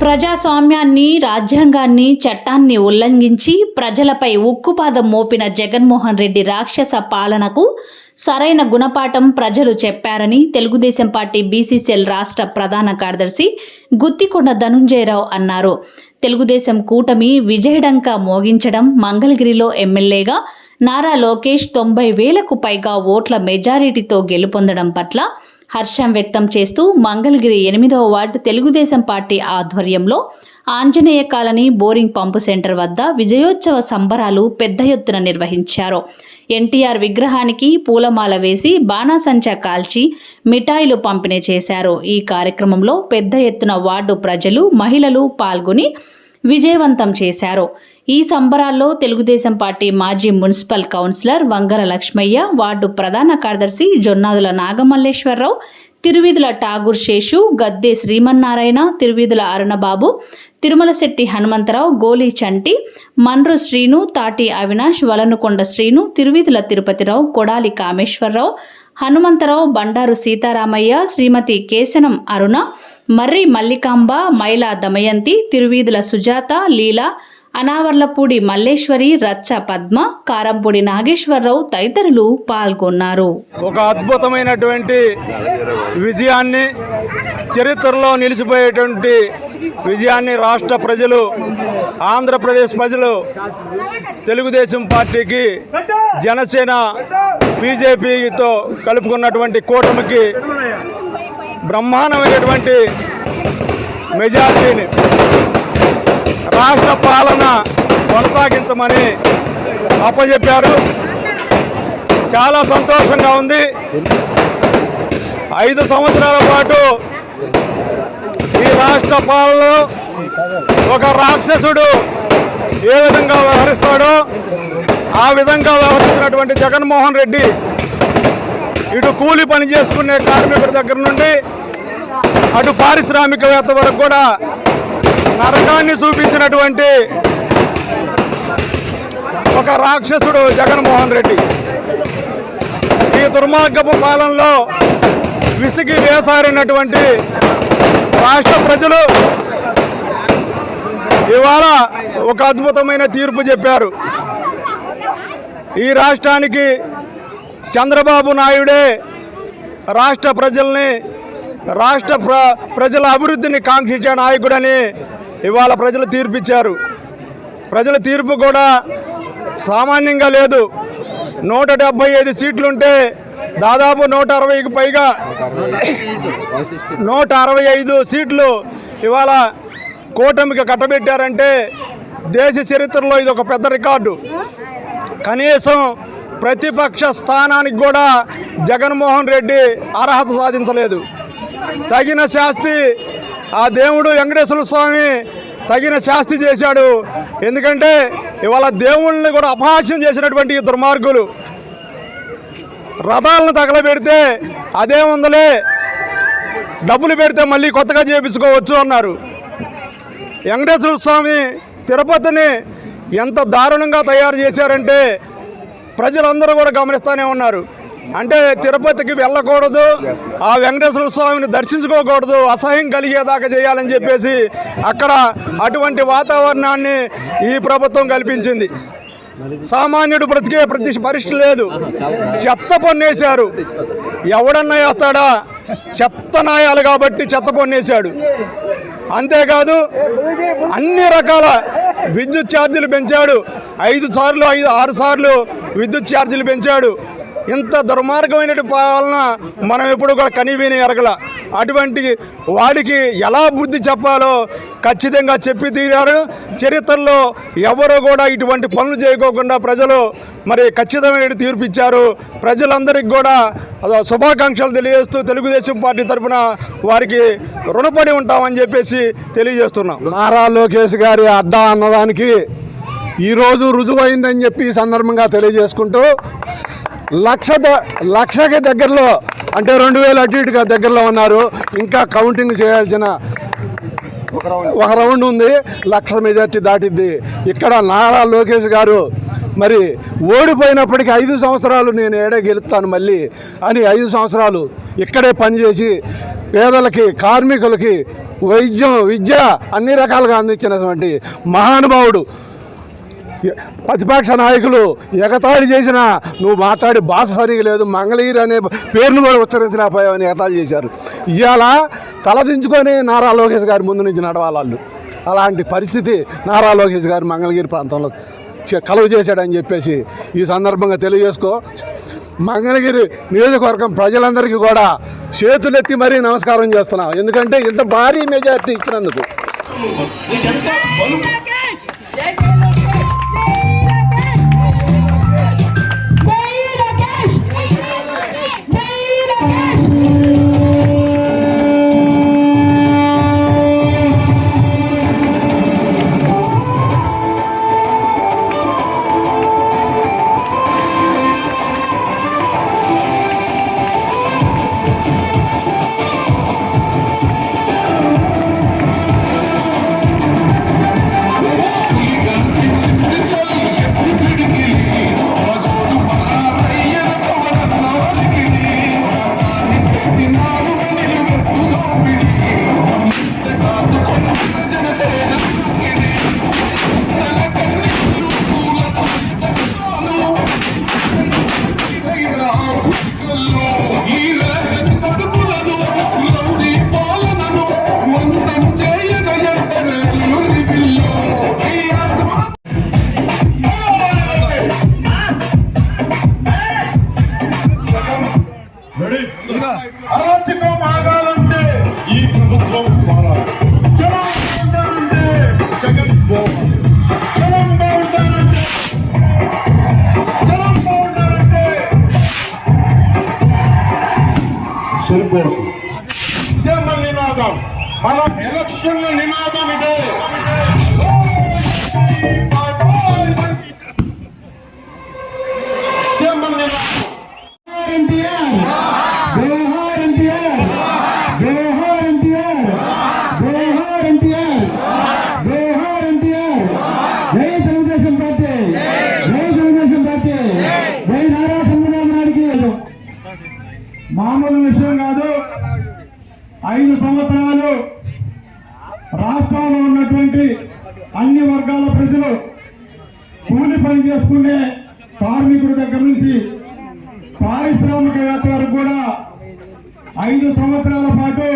ప్రజాస్వామ్యాన్ని, రాజ్యాంగాన్ని, చట్టాన్ని ఉల్లంఘించి ప్రజలపై ఉక్కుపాదం మోపిన జగన్మోహన్ రెడ్డి రాక్షస పాలనకు సరైన గుణపాఠం ప్రజలు చెప్పారని తెలుగుదేశం పార్టీ బీసీసీఎల్ రాష్ట్ర ప్రధాన కార్యదర్శి గుత్తికొండ ధనుంజయరావు అన్నారు. తెలుగుదేశం కూటమి విజయడంక మోగించడం, మంగళగిరిలో ఎమ్మెల్యేగా నారా లోకేష్ 90,000కు పైగా ఓట్ల మెజారిటీతో గెలుపొందడం పట్ల హర్షం వ్యక్తం చేస్తూ మంగళగిరి 8వ వార్డు తెలుగుదేశం పార్టీ ఆధ్వర్యంలో ఆంజనేయ కాలనీ బోరింగ్ పంపు సెంటర్ వద్ద విజయోత్సవ సంబరాలు పెద్ద ఎత్తున నిర్వహించారు. ఎన్టీఆర్ విగ్రహానికి పూలమాల వేసి బాణాసంచా కాల్చి మిఠాయిలు పంపిణీ చేశారు. ఈ కార్యక్రమంలో పెద్ద ఎత్తున వార్డు ప్రజలు, మహిళలు పాల్గొని విజయవంతం చేశారు. ఈ సంబరాల్లో తెలుగుదేశం పార్టీ మాజీ municipal councillor Vangara Lakshmaiah, ward ప్రధాన కార్యదర్శి జొన్నాదుల నాగమల్లేశ్వరరావు, తిరువీధుల ఠాగూర్ శేషు, గద్దె శ్రీమన్నారాయణ, తిరువీధుల అరుణబాబు, తిరుమలశెట్టి హనుమంతరావు, గోలీ చంటి, మండ్రు శ్రీను, తాటి అవినాష్, వలనుకొండ శ్రీను, తిరువీధుల తిరుపతిరావు, కొడాలి కామేశ్వరరావు, హనుమంతరావు, బండారు సీతారామయ్య, శ్రీమతి కేశనం అరుణ, మర్రి మల్లికాంబ, మైలా దమయంతి, తిరువీధుల సుజాత, లీలా, అనావర్లపూడి మల్లేశ్వరి, రచ్చ పద్మ, కారంపూడి నాగేశ్వరరావు తదితరులు పాల్గొన్నారు. ఒక అద్భుతమైనటువంటి విజయాన్ని, చరిత్రలో నిలిచిపోయేటువంటి విజయాన్ని రాష్ట్ర ప్రజలు, ఆంధ్రప్రదేశ్ ప్రజలు తెలుగుదేశం పార్టీకి, జనసేన, బీజేపీతో కలుపుకున్నటువంటి కూటమికి బ్రహ్మాండమైనటువంటి మెజార్టీని రాష్ట్ర పాలన కొనసాగించమని అప్పచెప్పారు. చాలా సంతోషంగా ఉంది. 5 సంవత్సరాల పాటు ఈ రాష్ట్ర పాలనలో ఒక రాక్షసుడు ఏ విధంగా వ్యవహరిస్తాడో ఆ విధంగా వ్యవహరించినటువంటి జగన్మోహన్ రెడ్డి ఇటు కూలి పని చేసుకునే కార్మికుడి దగ్గర నుండి అటు పారిశ్రామికవేత్త వరకు కూడా నరకాన్ని చూపించినటువంటి ఒక రాక్షసుడు జగన్మోహన్ రెడ్డి. ఈ దుర్మార్గపు పాలనలో విసిగి వేసారినటువంటి రాష్ట్ర ప్రజలు ఇవాళ ఒక అద్భుతమైన తీర్పు చెప్పారు. ఈ రాష్ట్రానికి చంద్రబాబు నాయుడే రాష్ట్ర ప్రజల్ని, రాష్ట్ర ప్రజల అభివృద్ధిని కాంక్షించే నాయకుడని ఇవాళ ప్రజలు తీర్పిచ్చారు. ప్రజల తీర్పు కూడా సామాన్యంగా లేదు. 175 సీట్లుంటే దాదాపు 160కి పైగా 165 సీట్లు ఇవాళ కూటమికి కట్టబెట్టారంటే దేశ చరిత్రలో ఇది ఒక పెద్ద రికార్డు. కనీసం ప్రతిపక్ష స్థానానికి కూడా జగన్మోహన్ రెడ్డి అర్హత సాధించలేదు. తగిన శాస్తి ఆ దేవుడు వెంకటేశ్వర స్వామి తగిన శాస్తి చేశాడు. ఎందుకంటే ఇవాళ దేవుళ్ళని కూడా అపహాస్యం చేసినటువంటి దుర్మార్గులు రథాలను తగలబెడితే అదేముందలే, డబ్బులు పెడితే మళ్ళీ కొత్తగా చేయించుకోవచ్చు అన్నారు. వెంకటేశ్వర స్వామి తిరుపతిని ఎంత దారుణంగా తయారు చేశారంటే ప్రజలందరూ కూడా గమనిస్తూనే ఉన్నారు. అంటే తిరుపతికి వెళ్ళకూడదు, ఆ వెంకటేశ్వర స్వామిని దర్శించుకోకూడదు, అసహ్యం కలిగేదాకా చేయాలని చెప్పేసి అక్కడ అటువంటి వాతావరణాన్ని ఈ ప్రభుత్వం కల్పించింది. సామాన్యుడు బ్రతికే పరిస్థితి లేదు. చెత్త పన్నేశారు. ఎవడన్నా వేస్తాడా? చెత్త నాయాలు కాబట్టి చెత్త పన్నేశాడు. అంతేకాదు అన్ని రకాల విద్యుత్ ఛార్జీలు పెంచాడు. 5 సార్లు 6 సార్లు విద్యుత్ ఛార్జీలు పెంచాడు. ఇంత దుర్మార్గమైన పాలన మనం ఎప్పుడు కూడా కనివిని ఎరగల. అటువంటి వాడికి ఎలా బుద్ధి చెప్పాలో ఖచ్చితంగా చెప్పి తీరారు. చరిత్రలో ఎవరో కూడా ఇటువంటి పనులు చేయకోకుండా ప్రజలు మరి ఖచ్చితమైన తీర్పు ఇచ్చారు. ప్రజలందరికీ కూడా శుభాకాంక్షలు తెలియజేస్తూ తెలుగుదేశం పార్టీ తరఫున వారికి రుణపడి ఉంటామని చెప్పేసి తెలియజేస్తున్నాం. నారా లోకేష్ గారి అడ్డా అన్నదానికి ఈరోజు రుజువైందని చెప్పి ఈ సందర్భంగా తెలియజేసుకుంటూ లక్షకి దగ్గరలో, అంటే 2000 అటు ఇటుగా దగ్గరలో ఉన్నారు. ఇంకా కౌంటింగ్ చేయాల్సిన ఒక రౌండ్ ఉంది. 1,00,000 మెజార్టీ దాటిద్ది. ఇక్కడ నారా లోకేష్ గారు మరి ఓడిపోయినప్పటికీ 5 సంవత్సరాలు నేను ఏడే గెలుస్తాను మళ్ళీ అని 5 సంవత్సరాలు ఇక్కడే పనిచేసి పేదలకి, కార్మికులకి వైద్యం, విద్య అన్ని రకాలుగా అందించినటువంటి మహానుభావుడు. ప్రతిపక్ష నాయకులు ఎగతాళి చేసినా నువ్వు మాట్లాడి భాష సరిగా లేదు, మంగళగిరి అనే పేరును కూడా ఉచ్చరించలేకపోయావని ఎగతాళి చేశారు. ఇవాళ తలదించుకొని నారా లోకేష్ గారి ముందు నుంచి నడవాలి. అలాంటి పరిస్థితి నారా లోకేష్ గారు మంగళగిరి ప్రాంతంలో కలుగు చేశాడని చెప్పేసి ఈ సందర్భంగా తెలియజేసుకో. మంగళగిరి నియోజకవర్గం ప్రజలందరికీ కూడా చేతులెత్తి మరీ నమస్కారం చేస్తున్నాం. ఎందుకంటే ఇంత భారీ మెజార్టీ ఇచ్చినందుకు. అరాచకం ఆగాలంటే ఈ ప్రభుత్వం మారాలి. జనం బాగుంటారంటే జగన్ పోవాలి. జనం బాగుంటారంటే సరిపోదు. ఇదే మన నినాదం, మన ఎలక్షన్ నినాదం ఇదే. ఇదే మన నినాదం. మామూలు విషయం కాదు. 5 సంవత్సరాలు రాష్ట్రంలో ఉన్నటువంటి అన్ని వర్గాల ప్రజలు, కూలి పని చేసుకునే కార్మికుడి దగ్గర నుంచి పారిశ్రామికవేత్త వరకు కూడా 5 సంవత్సరాల పాటు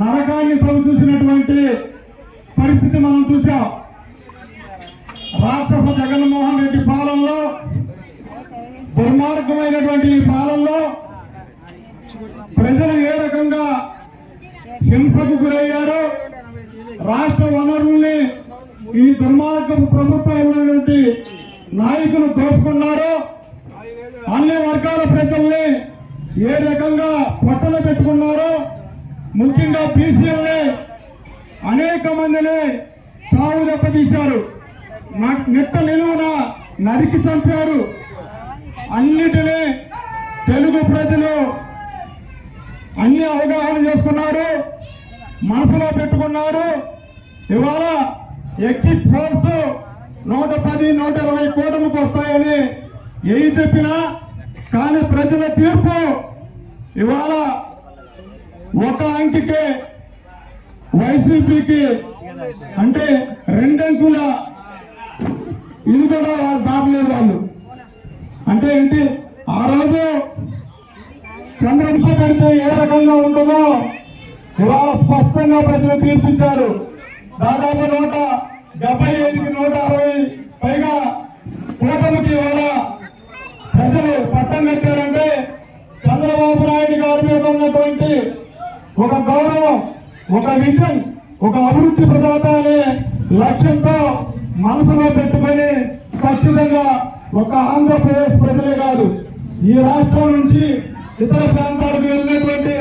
నరకాన్ని చవిచూసినటువంటి పరిస్థితి మనం చూసాం. రాక్షస జగన్మోహన్ రెడ్డి పాలనలో, దుర్మార్గమైనటువంటి ఈ పాలనలో ప్రజలు ఏ రకంగా హింసకు గురయ్యారో, రాష్ట్ర వనరుల్ని ఈ దుర్మార్గపు ప్రభుత్వం నాయకులు దోచుకున్నారో, అన్ని వర్గాల ప్రజల్ని ఏ రకంగా పట్టణ పెట్టుకున్నారో, ముఖ్యంగా బీసీలని అనేక మందిని చావు దెబ్బతీశారు, నిట్ట నిలువున నరికి చంపారు. అన్నిటినీ తెలుగు ప్రజలు అన్ని అవగాహన చేసుకున్నారు, మనసులో పెట్టుకున్నారు. ఇవాళ ఎగ్జిట్ పోల్స్ 110, 120 కూటమికి వస్తాయని ఏమి చెప్పినా కానీ ప్రజల తీర్పు ఇవాళ ఒక అంకికే వైసీపీకి, అంటే 2 అంకుల ఇది కూడా వాళ్ళు దాటలేదు. వాళ్ళు అంటే ఏంటి, ఆ రోజు చంద్రవంశ పెడితే ఏ రకంగా ఉంటుందో ఇవాళ స్పష్టంగా ప్రజలు తీర్పించారు. దాదాపు 175కి 160 పైగా కూటమికి ఇవాళ ప్రజలు పట్టం కట్టారంటే చంద్రబాబు నాయుడు గారి మీద ఉన్నటువంటి ఒక గౌరవం, ఒక విజన్, ఒక అభివృద్ధి ప్రదాత అనే లక్ష్యంతో మనసులో పెట్టుకొని ఖచ్చితంగా ఒక ఆంధ్రప్రదేశ్ ప్రజలే కాదు, ఈ రాష్ట్రం నుంచి ఇతర ప్రాంతాలకు వెళ్ళినటువంటి